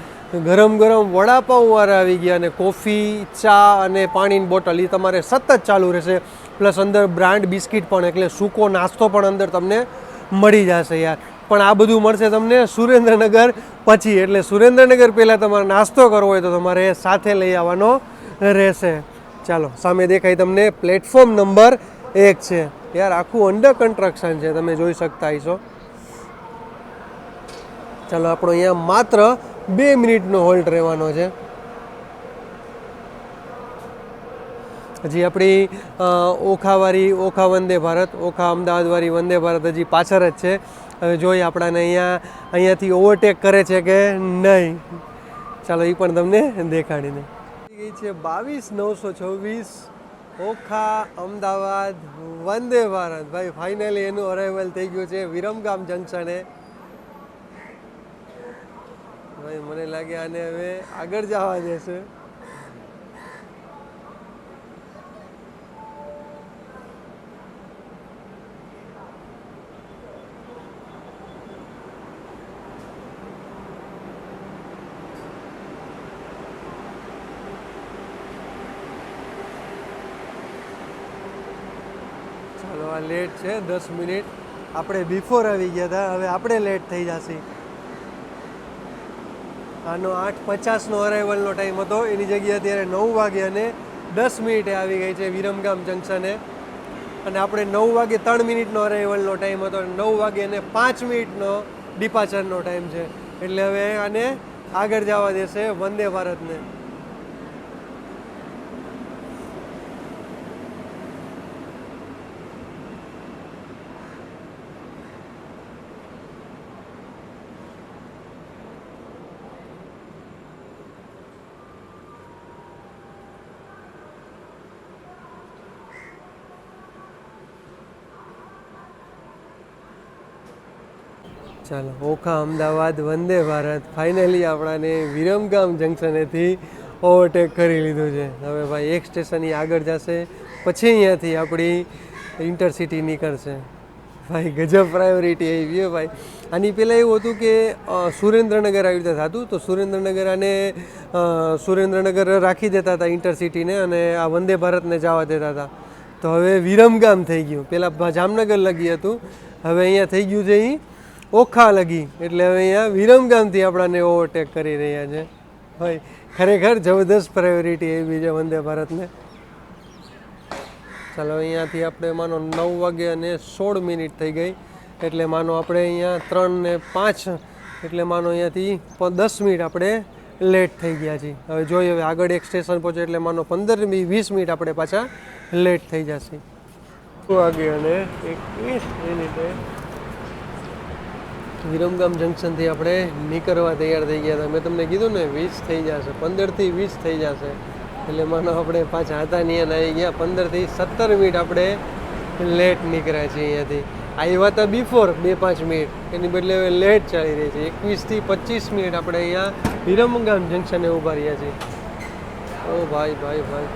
Speaker 1: ગરમ ગરમ વડાપાઉંવાળા આવી ગયા, અને કોફી, ચા અને પાણીની બોટલ એ તમારે સતત ચાલુ રહેશે. પ્લસ અંદર બ્રાન્ડ બિસ્કિટ પણ, એટલે સૂકો નાસ્તો પણ અંદર તમને મળી જશે યાર. પણ આ બધું મળશે તમને સુરેન્દ્રનગર પછી, એટલે સુરેન્દ્રનગર પહેલાં તમારે નાસ્તો કરવો હોય તો તમારે સાથે લઈ આવવાનો રહેશે. ચાલો, સામે દેખાય તમને પ્લેટફોર્મ નંબર 1 છે યાર. આખું અંડર કન્સ્ટ્રક્શન છે, તમે જોઈ શકતા હશો. ચાલો, આપણો અહીંયા માત્ર 2 મિનિટનો હોલ્ટ રહેવાનો છે. હજી આપણી ઓખા વંદે ભારત, ઓખા અમદાવાદવાળી વંદે ભારત હજી પાછળ જ છે. હવે જોઈએ આપણાને અહીંયાથી ઓવરટેક કરે છે કે નહીં. ચાલો, એ પણ તમને દેખાડીને ગઈ છે 22/926 ઓખા અમદાવાદ વંદે ભારત. ભાઈ ફાઇનલી એનું અરાઇવલ થઈ ગયું છે વિરમગામ જંકશને. ભાઈ મને લાગે આને હવે આગળ જવા દેશે. ચાલો, આ લેટ છે 10 મિનિટ. આપણે બિફોર આવી ગયા હતા, હવે આપણે લેટ થઈ જશે. આનો 8:50નો અરાઇવલનો ટાઈમ હતો, એની જગ્યાએ અત્યારે 9:10 આવી ગઈ છે વિરમગામ જંકશને. અને આપણે 9:03 અરાઇવલનો ટાઈમ હતો, 9:05 ડિપાર્ચરનો ટાઈમ છે. એટલે હવે આને આગળ જવા દેશે વંદે ભારતને. ચાલો, ઓખા અમદાવાદ વંદે ભારત ફાઇનલી આપણાને વિરમગામ જંકશનેથી ઓવરટેક કરી લીધું છે. હવે ભાઈ એક સ્ટેશન આગળ જશે, પછી અહીંયાથી આપણી ઇન્ટરસિટી નીકળશે. ભાઈ ગજબ પ્રાયોરિટી આવી છે ભાઈ. આની પહેલાં એવું હતું કે સુરેન્દ્રનગર આવી રીતે થતું, તો સુરેન્દ્રનગર રાખી દેતા હતા ઇન્ટરસિટીને, અને આ વંદે ભારતને જવા દેતા હતા. તો હવે વિરમગામ થઈ ગયું. પહેલાં જામનગર લગી હતું, હવે અહીંયા થઈ ગયું છે ઓખા લગી. એટલે હવે અહીંયા વિરમગામથી આપણાને ઓવરટેક કરી રહ્યા છે. ભાઈ ખરેખર જબરદસ્ત પ્રાયોરિટી એવી છે વંદે ભારતને. ચાલો, અહીંયાથી આપણે માનો 9:16 થઈ ગઈ, એટલે માનો આપણે અહીંયા 3:05, એટલે માનો અહીંયાથી 10 મિનિટ આપણે લેટ થઈ ગયા છીએ. હવે જોઈએ હવે આગળ એક સ્ટેશન પહોંચે એટલે માનો 15-20 મિનિટ આપણે પાછા લેટ થઈ જશે. વાગે અને 21 મિનિટે વિરમગામ જંકશનથી આપણે નીકળવા તૈયાર થઈ ગયા હતા. મેં તમને કીધું ને 20 થઈ જશે, 15થી 20 થઈ જશે. એટલે માનો આપણે પાછા હતા નહીં આવી ગયા. 15થી 17 મિનિટ આપણે લેટ નીકળ્યા છીએ અહીંયાથી. આવ્યા હતા બિફોર 2-5 મિનિટ, એની બદલે હવે લેટ ચાલી રહી છે. 21થી 25 મિનિટ આપણે અહીંયા વિરમગામ જંકશને ઊભા રહ્યા છીએ. ઓ ભાઈ ભાઈ ભાઈ,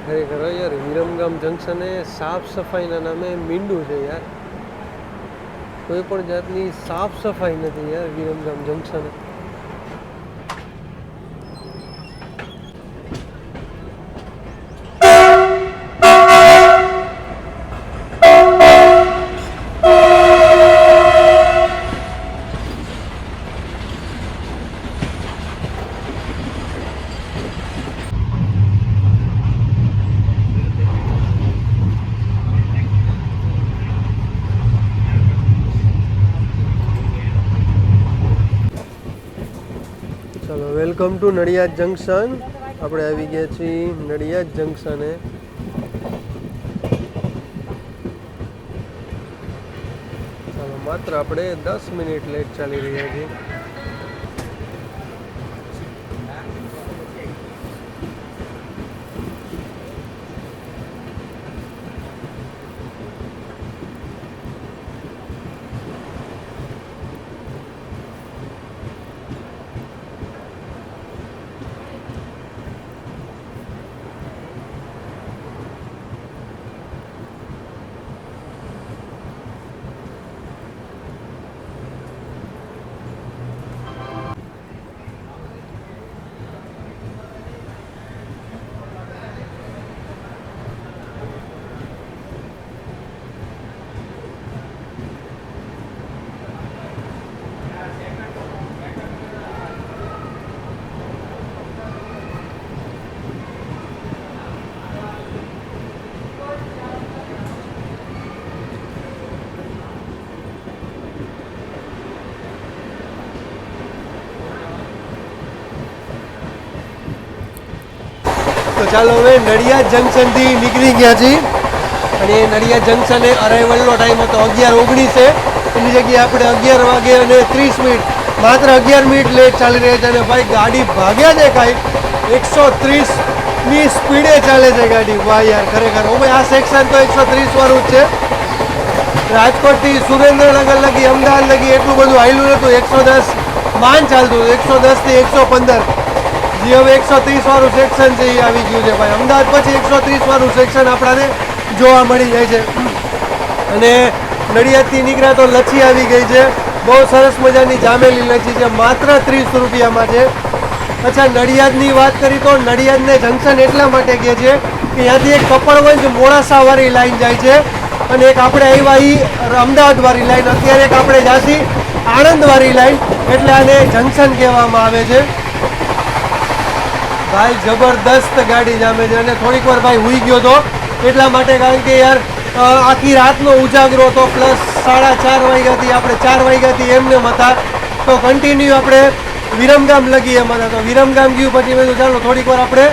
Speaker 1: ખરેખર યાર વિરમગામ જંકશને સાફ સફાઈના નામે મીંડું છે યાર. કોઈ પણ જાતની સાફ સફાઈ નથી યાર વિરમગામ જંકશને. Welcome to Nadiad junction. આપણે આવી ગયા છીએ નડિયાદ જંકશને. ચાલો, માત્ર આપણે 10 મિનિટ લેટ ચાલી રહ્યા છીએ. તો ચાલો હવે નડિયાદ જંકશનથી નીકળી ગયા છીએ અને નડિયાદ જંકશને અરાઇવલનો ટાઈમ હતો 11:19. એની જગ્યાએ આપણે 11 વાગે અને 30 મિનિટ, માત્ર 11 મિનિટ લેટ ચાલી રહ્યા છે. અને ભાઈ ગાડી ભાગ્યા છે કાંઈ 130ની સ્પીડે ચાલે છે ગાડી. વાહ યાર, ખરેખર. ઓ ભાઈ, આ સેક્શન તો 130 વાળું જ છે. રાજકોટથી સુરેન્દ્રનગર લગી, અમદાવાદ લગી એટલું બધું હાલ્યું નહોતું. 110 માન ચાલતું, 110થી 115. જે હવે 130 વાળું સેક્શન છે એ આવી ગયું છે ભાઈ. અમદાવાદ પછી 130 વાળું સેક્શન આપણાને જોવા મળી જાય છે. અને નડિયાદથી નીકળ્યા તો લચ્છી આવી ગઈ છે. બહુ સરસ મજાની જામેલી લચ્છી છે, માત્ર 30 રૂપિયામાં છે. અચ્છા, નડિયાદની વાત કરી તો નડિયાદને જંકશન એટલા માટે કહે છે કે ત્યાંથી એક કપડવંજ મોડાસાવાળી લાઈન જાય છે અને એક આપણે આવ્યા એ અમદાવાદવાળી લાઈન. અત્યારે એક આપણે જાસી આણંદવાળી લાઈન, એટલે આને જંકશન કહેવામાં આવે છે. ભાઈ જબરદસ્ત ગાડી જામે છે. અને થોડીક વાર ભાઈ હુઈ ગયો હતો એટલા માટે, કારણ કે યાર આખી રાતનો ઉજાગરો હતો, પ્લસ 4:30 વાગ્યાથી આપણે 4 વાગ્યાથી એમને હતા. તો કન્ટિન્યુ આપણે વિરમગામ લગી એમ હતા. તો વિરમગામ ગયું પછી મેં ચાલો થોડીક વાર આપણે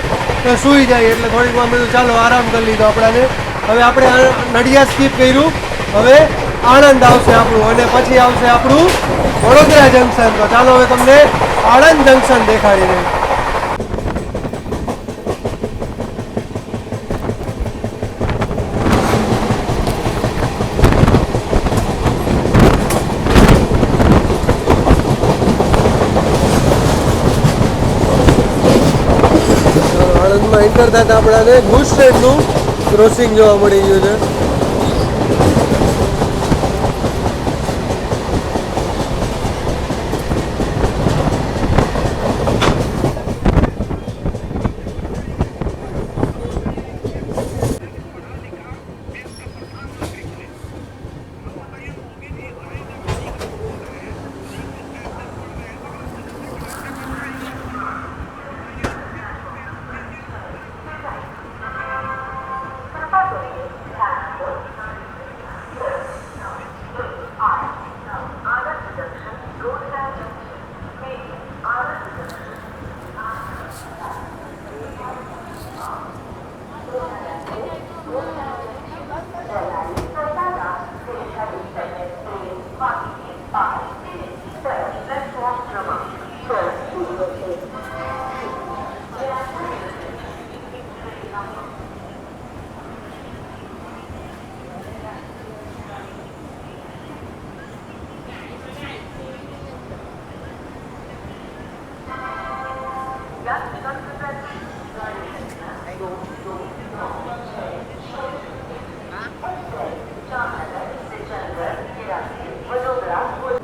Speaker 1: સૂઈ જાય, એટલે થોડીક વાર મેં ચાલો આરામ કરી લીધો આપણાને. હવે આપણે નડિયાદ સ્કીપ કર્યું, હવે આણંદ આવશે આપણું અને પછી આવશે આપણું વડોદરા જંકશન. તો ચાલો હવે તમને આણંદ જંકશન દેખાડી દઉં. આણંદમાં એન્ટર થતા આપણાને ગુજ ટ્રેનનું ક્રોસિંગ જોવા મળી ગયું છે.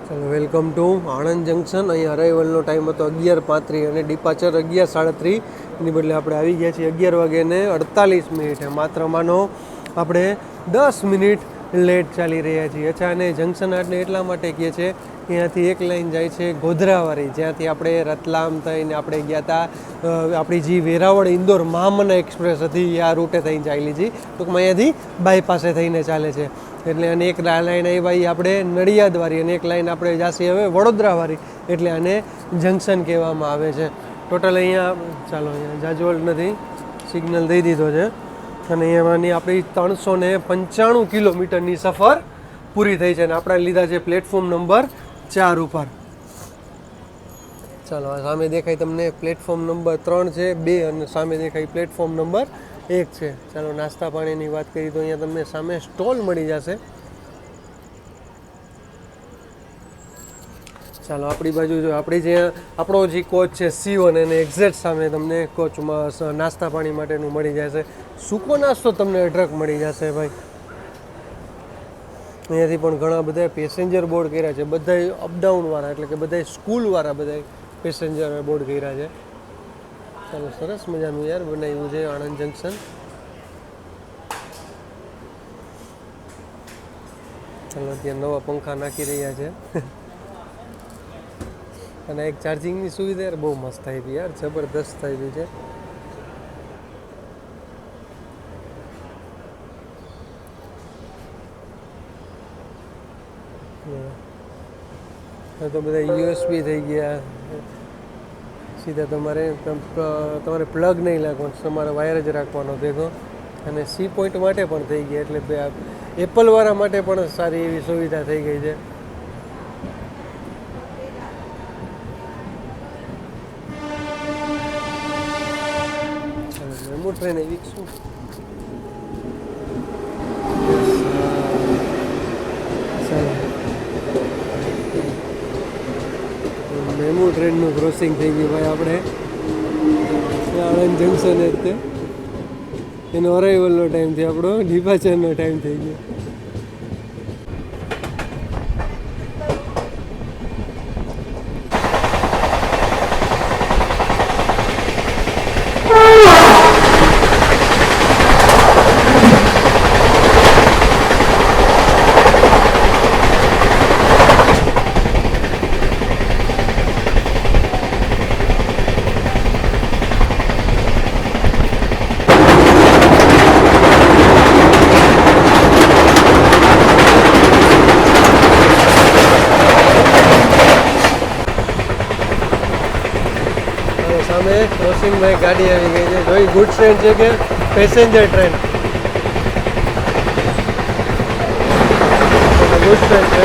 Speaker 1: ચાલો, વેલકમ ટુ આણંદ જંકશન. અહીં અરાઇવલનો ટાઈમ હતો 11:35 અને ડિપાચર 11:37. એની બદલે આપણે આવી ગયા છીએ 11 વાગે ને 48 મિનિટે. માત્ર માનો આપણે 10 મિનિટ લેટ ચાલી રહ્યા છીએ. અચ્છા, અને જંકશન આટલે એટલા માટે કહે છે કે ત્યાંથી એક લાઈન જાય છે ગોધરાવાળી, જ્યાંથી આપણે રતલામ થઈને આપણે ગયા હતા. આપણી જે વેરાવળ ઇન્દોર મહામના એક્સપ્રેસ હતી એ આ રૂટે થઈને ચાલી હતી. ટૂંકમાં અહીંયાથી બાયપાસે થઈને ચાલે છે. એટલે અને એક લાઈન આવી આપણે નડિયાદવાળી અને એક લાઈન આપણે જાસી હવે વડોદરાવાળી, એટલે આને જંકશન કહેવામાં આવે છે. ટોટલ અહીંયા ચાલો અહીંયા જાજવળ નથી, સિગ્નલ દઈ દીધો છે અને અહીંયામાંની આપણી 395 કિલોમીટરની સફર પૂરી થઈ છે અને આપણે લીધા છે પ્લેટફોર્મ નંબર 4 ઉપર. ચાલો આ સામે દેખાય તમને પ્લેટફોર્મ નંબર 3 છે, 2 અને સામે દેખાય પ્લેટફોર્મ નંબર 1 છે. ચાલો નાસ્તા પાણીની વાત કરીએ તો અહીંયા તમને સામે સ્ટોલ મળી જશે. ચાલો આપણી બાજુ જો આપણી જે આપણો જે કોચ છે C1 અને એક્ઝેક્ટ સામે તમને કોચમાં નાસ્તા પાણી માટેનું મળી જશે. સૂકો નાસ્તો તમને અઢળક મળી જશે ભાઈ. અહીંયાથી પણ ઘણા બધા પેસેન્જર બોર્ડ કર્યા છે, બધા અપડાઉનવાળા એટલે કે બધા સ્કૂલવાળા બધા પેસેન્જર બોર્ડ કર્યા છે. ચાલો સરસ મજાનું યાર બનાવ્યું છે આણંદ જંકશન. ચાલો ત્યાં નવા પંખા નાખી રહ્યા છે અને એક ચાર્જિંગની સુવિધા યાર બહુ મસ્ત થઈ ગઈ યાર, જબરદસ્ત થઈ ગઈ છે. તો બધા USB થઈ ગયા, સીધા તમારે પ્લગ નહીં લાગવાનું, તમારે વાયર જ રાખવાનો ભેગો. અને C પોઈન્ટ માટે પણ થઈ ગયા એટલે એપલવાળા માટે પણ સારી એવી સુવિધા થઈ ગઈ છે. મેમો ટ્રેન એવી શું મેમો ટ્રેનનું ક્રોસિંગ થઈ ગયું ભાઈ આપણે આણંદ જંકશન જ તે એનો અરાઇવલનો ટાઈમ થયો, આપણો ડિપાચરનો ટાઈમ થઈ ગયો. સામે ક્રોસિંગમાં ગાડી આવી ગઈ છે. જોઈ ગુડ ટ્રેન છે કે પેસેન્જર ટ્રેન? ગુડ ટ્રેન છે.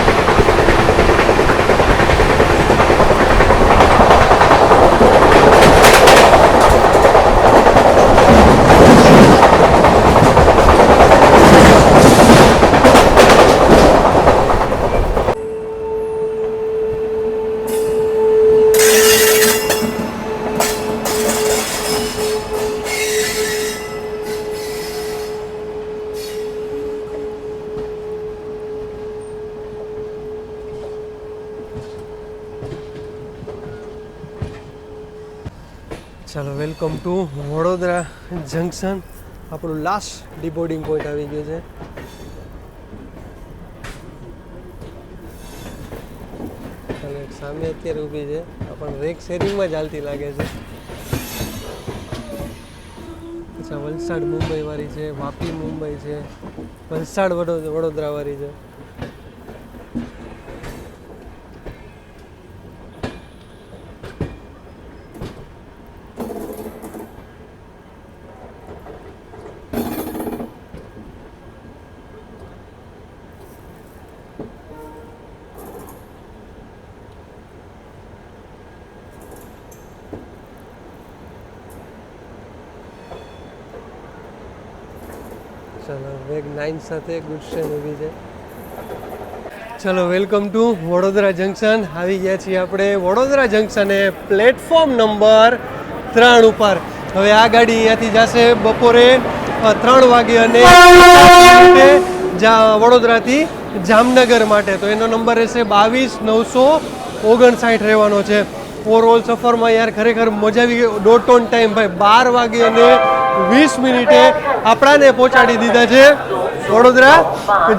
Speaker 1: ચાલો વેલકમ ટુ વડોદરા જંકશન. આપણું લાસ્ટ ડિબોર્ડિંગ પોઈન્ટ આવી ગયું છે. ચાલો એક સામે અત્યારે ઊભી છે, પણ રેક શેરિંગમાં જ હાલતી લાગે છે. અચ્છા વલસાડ મુંબઈ વાળી છે, વાપી મુંબઈ છે, વલસાડ વડોદરા વાળી છે. ચાલો વેગ 9 સાથે ગુડ ટ્રેન ઊભી છે. ચલો વેલકમ ટુ વડોદરા જંકશન. આવી ગયા છીએ આપણે વડોદરા જંકશને પ્લેટફોર્મ નંબર 3 ઉપર. હવે આ ગાડી અહીંયાથી જશે બપોરે 3 વાગે અને વડોદરાથી જામનગર માટે. તો એનો નંબર રહેશે 22,959 રહેવાનો છે. ઓવરઓલ સફરમાં યાર ખરેખર મજા આવી ગઈ. ડોટ ઓન ટાઈમ ભાઈ 12 વાગે અને 20 મિનિટે આપણાને પહોંચાડી દીધા છે વડોદરા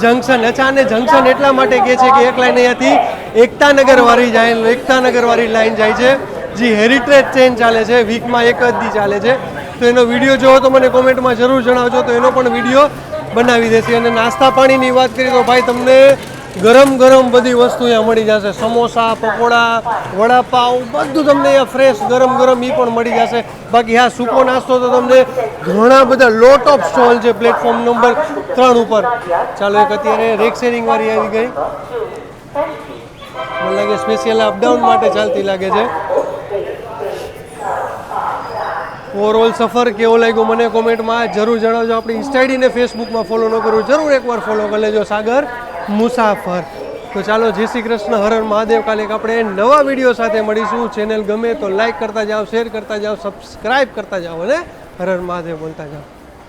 Speaker 1: જંકશન. અચ્છા અને જંકશન એટલા માટે કહે છે કે એક લાઈન અહીંયાથી એકતાનગર વાળી લાઈન જાય છે, જે હેરિટેજ ટ્રેન ચાલે છે, વીકમાં એક જ દી ચાલે છે. તો એનો વિડીયો જોવો તો મને કોમેન્ટમાં જરૂર જણાવજો, તો એનો પણ વિડીયો બનાવી દેશે. અને નાસ્તા પાણીની વાત કરીએ તો ભાઈ તમને ગરમ ગરમ બધી વસ્તુ અહીંયા મળી જશે. સમોસા, પકોડા, વડાપાવ બધું તમને અહીંયા ફ્રેશ ગરમ ગરમ એ પણ મળી જશે. બાકી હા, સૂકો નાસ્તો તો તમને ઘણા બધા લોટ ઓફ સ્ટોલ છે પ્લેટફોર્મ નંબર 3 ઉપર. ચાલો એક અત્યારે રેક શેરિંગ વાળી આવી ગઈ. મને લાગે સ્પેશિયલ અપડાઉન માટે ચાલતી લાગે છે. ઓવરઓલ સફર કેવો લાગ્યો મને કોમેન્ટમાં જરૂર જણાવજો. આપણી ઇન્સ્ટા આઈડીને ફેસબુકમાં ફોલો ન કરો જરૂર એકવાર ફોલો કરી લેજો, સાગર મુસાફર. તો ચાલો, જય શ્રી કૃષ્ણ, હર હર મહાદેવ. કાલે આપણે નવા વિડીયો સાથે મળીશું. ચેનલ ગમે તો લાઈક કરતા જાઓ, શેર કરતા જાઓ, સબસ્ક્રાઈબ કરતા જાઓ અને હર હર મહાદેવ બોલતા જાઓ.